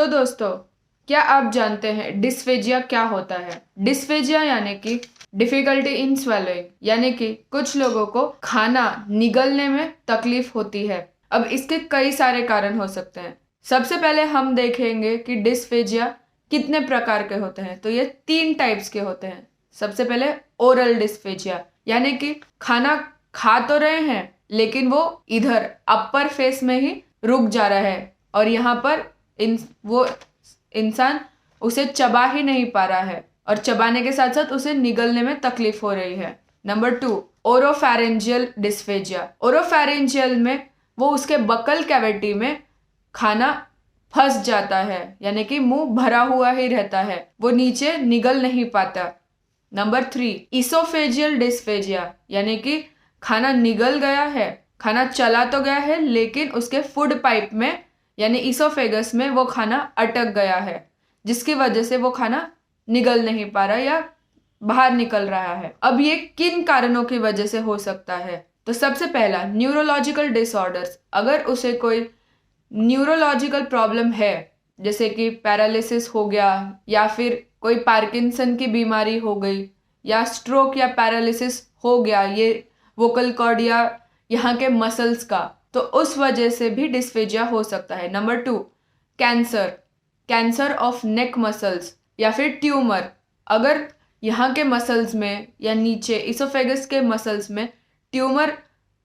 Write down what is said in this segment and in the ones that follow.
तो दोस्तों, क्या आप जानते हैं डिस्फेजिया क्या होता है? डिस्फेजिया यानी कि डिफिकल्टी इन स्वेलोइंग, यानी कि कुछ लोगों को खाना निगलने में तकलीफ होती है। अब इसके कई सारे कारण हो सकते हैं। सबसे पहले हम देखेंगे कि डिस्फेजिया कितने प्रकार के होते हैं। तो ये 3 टाइप्स के होते हैं। सबसे पहले ओरल डिस्फेजिया, यानी कि खाना खा तो रहे हैं लेकिन वो इधर अपर फेस में ही रुक जा रहा है और यहाँ पर वो इंसान उसे चबा ही नहीं पा रहा है और चबाने के साथ साथ उसे निगलने में तकलीफ हो रही है। Number 2, oropharyngeal dysphagia. ओरोफैरिंजियल में वो उसके बकल कैविटी में खाना फंस जाता है, यानी कि मुंह भरा हुआ ही रहता है, वो नीचे निगल नहीं पाता। नंबर 3, इसोफेजियल डिस्फेजिया, यानी कि खाना निगल गया है, खाना चला तो गया है लेकिन उसके फूड पाइप में यानी इसोफेगस में वो खाना अटक गया है, जिसकी वजह से वो खाना निगल नहीं पा रहा या बाहर निकल रहा है। अब ये किन कारणों की वजह से हो सकता है? तो सबसे पहला, न्यूरोलॉजिकल डिसऑर्डर्स। अगर उसे कोई न्यूरोलॉजिकल प्रॉब्लम है, जैसे कि पैरालिसिस हो गया या फिर कोई पार्किंसन की बीमारी हो गई या स्ट्रोक या पैरालिसिस हो गया ये वोकल कॉर्ड या यहाँ के मसल्स का, तो उस वजह से भी डिस्फेजिया हो सकता है। Number 2, cancer of neck muscles या फिर ट्यूमर। अगर यहाँ के मसल्स में या नीचे इसोफेगस के मसल्स में ट्यूमर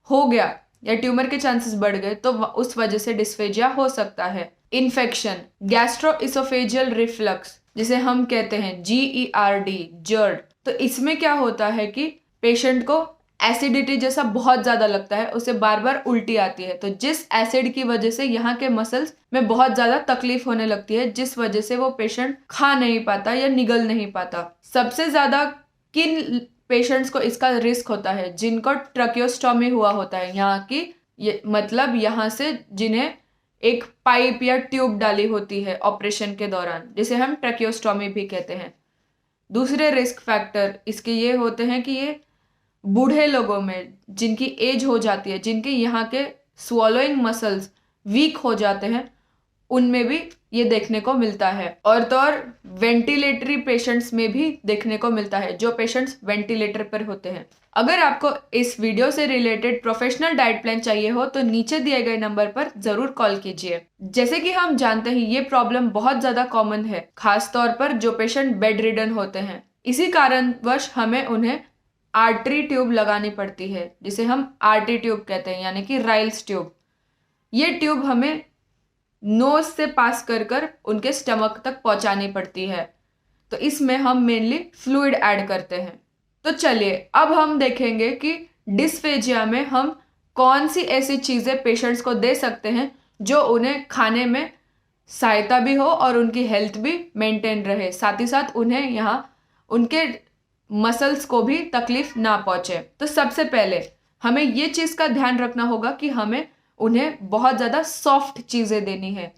हो गया या ट्यूमर के चांसेस बढ़ गए तो उस वजह से डिस्फेजिया हो सकता है। इन्फेक्शन, गैस्ट्रो इसोफेजियल रिफ्लक्स, जिसे हम कहते हैं GERD, जर्ड। तो इसमें क्या होता है कि पेशेंट को एसिडिटी जैसा बहुत ज्यादा लगता है, उसे बार बार उल्टी आती है। तो जिस एसिड की वजह से यहाँ के मसल्स में बहुत ज्यादा तकलीफ होने लगती है, जिस वजह से वो पेशेंट खा नहीं पाता या निगल नहीं पाता। सबसे ज्यादा किन पेशेंट्स को इसका रिस्क होता है? जिनको ट्रकियोस्टोमी हुआ होता है, यहाँ की मतलब यहाँ से जिन्हें एक पाइप या ट्यूब डाली होती है ऑपरेशन के दौरान, जिसे हम ट्रकियोस्टोमी भी कहते हैं। दूसरे रिस्क फैक्टर इसके ये होते हैं कि ये बूढ़े लोगों में जिनकी एज हो जाती है, जिनके यहाँ के स्वॉलोइंग मसल्स वीक हो जाते हैं, उनमें भी ये देखने को मिलता है। और तो और वेंटिलेटरी पेशेंट्स में भी देखने को मिलता है, जो पेशेंट्स वेंटिलेटर पर होते हैं। अगर आपको इस वीडियो से रिलेटेड प्रोफेशनल डाइट प्लान चाहिए हो तो नीचे दिए गए नंबर पर जरूर कॉल कीजिए। जैसे कि हम जानते हैं ये प्रॉब्लम बहुत ज्यादा कॉमन है, खास तौर पर जो पेशेंट बेड रिडन होते हैं। इसी कारणवश हमें उन्हें आर्टरी ट्यूब लगानी पड़ती है, जिसे हम आर्टरी ट्यूब कहते हैं, यानी कि राइल्स ट्यूब। ये ट्यूब हमें नोज से पास कर कर उनके स्टमक तक पहुंचानी पड़ती है। तो इसमें हम मेनली फ्लूइड ऐड करते हैं। तो चलिए अब हम देखेंगे कि डिस्फेजिया में हम कौन सी ऐसी चीजें पेशेंट्स को दे सकते हैं जो उन्हें खाने में सहायता भी हो और उनकी हेल्थ भी मेंटेन रहे, साथ ही साथ उन्हें यहाँ उनके मसल्स को भी तकलीफ ना पहुंचे। तो सबसे पहले हमें ये चीज का ध्यान रखना होगा कि हमें उन्हें बहुत ज्यादा सॉफ्ट चीजें देनी है,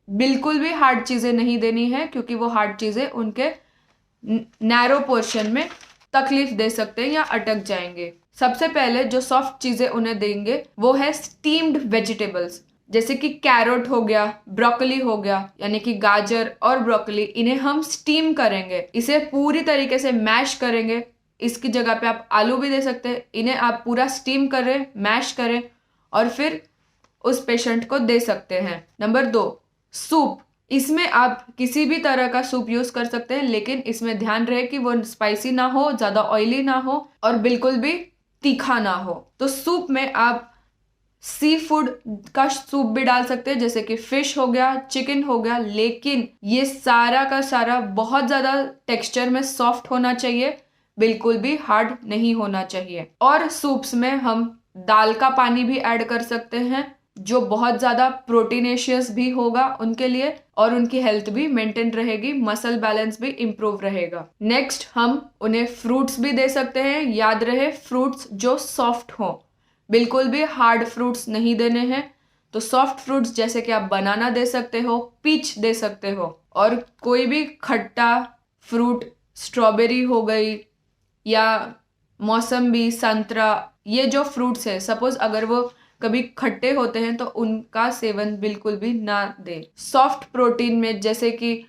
बिल्कुल भी हार्ड चीजें नहीं देनी है, क्योंकि वो हार्ड चीजें उनके नैरो पोर्शन में तकलीफ दे सकते हैं या अटक जाएंगे। सबसे पहले जो सॉफ्ट चीजें उन्हें देंगे वो है स्टीम्ड वेजिटेबल्स, जैसे कि कैरोट हो गया, ब्रोकली हो गया, यानी कि गाजर और ब्रोकली। इन्हें हम स्टीम करेंगे, इसे पूरी तरीके से मैश करेंगे। इसकी जगह पे आप आलू भी दे सकते हैं। इन्हें आप पूरा स्टीम करें, मैश करें और फिर उस पेशेंट को दे सकते हैं। Number 2, soup. इसमें आप किसी भी तरह का सूप यूज कर सकते हैं, लेकिन इसमें ध्यान रहे कि वो स्पाइसी ना हो, ज्यादा ऑयली ना हो और बिल्कुल भी तीखा ना हो। तो सूप में आप सी फूड का सूप भी डाल सकते हैं, जैसे कि फिश हो गया, चिकन हो गया, लेकिन ये सारा का सारा बहुत ज्यादा टेक्सचर में सॉफ्ट होना चाहिए, बिल्कुल भी हार्ड नहीं होना चाहिए। और सूप्स में हम दाल का पानी भी ऐड कर सकते हैं, जो बहुत ज्यादा प्रोटीनेशियस भी होगा उनके लिए और उनकी हेल्थ भी मेंटेन रहेगी, मसल बैलेंस भी इंप्रूव रहेगा। नेक्स्ट हम उन्हें फ्रूट्स भी दे सकते हैं। याद रहे, फ्रूट्स जो सॉफ्ट हो, बिल्कुल भी हार्ड फ्रूट्स नहीं देने हैं। तो सॉफ्ट फ्रूट्स जैसे कि आप बनाना दे सकते हो, पीच दे सकते हो, और कोई भी खट्टा फ्रूट, स्ट्रॉबेरी हो गई या मौसम्बी, संतरा, ये जो फ्रूट्स है, सपोज अगर वो कभी खट्टे होते हैं तो उनका सेवन बिल्कुल भी ना दें। सॉफ्ट प्रोटीन में जैसे कि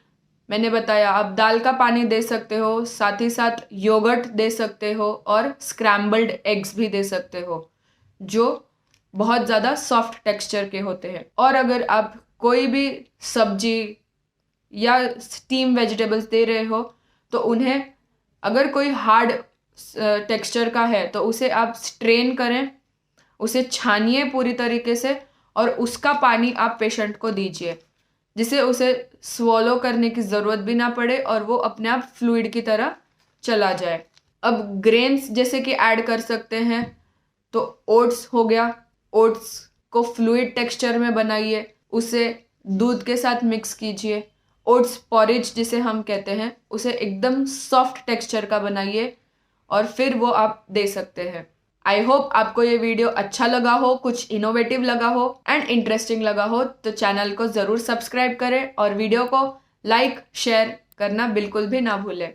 मैंने बताया, आप दाल का पानी दे सकते हो, साथ ही साथ योगर्ट दे सकते हो और स्क्रैम्बल्ड एग्स भी दे सकते हो, जो बहुत ज़्यादा सॉफ्ट टेक्सचर के होते हैं। और अगर आप कोई भी सब्जी या स्टीम वेजिटेबल्स दे रहे हो तो उन्हें, अगर कोई हार्ड टेक्सचर का है तो उसे आप स्ट्रेन करें, उसे छानिए पूरी तरीके से और उसका पानी आप पेशेंट को दीजिए, जिससे उसे स्वॉलो करने की ज़रूरत भी ना पड़े और वो अपने आप फ्लूइड की तरह चला जाए। अब ग्रेन्स जैसे कि ऐड कर सकते हैं, तो ओट्स हो गया, ओट्स को फ्लूइड टेक्सचर में बनाइए, उसे दूध के साथ मिक्स कीजिए। ओट्स पॉरेज जिसे हम कहते हैं, उसे एकदम सॉफ्ट टेक्सचर का बनाइए और फिर वो आप दे सकते हैं। आई होप आपको ये वीडियो अच्छा लगा हो, कुछ इनोवेटिव लगा हो एंड इंटरेस्टिंग लगा हो, तो चैनल को ज़रूर सब्सक्राइब करें और वीडियो को लाइक शेयर करना बिल्कुल भी ना भूलें।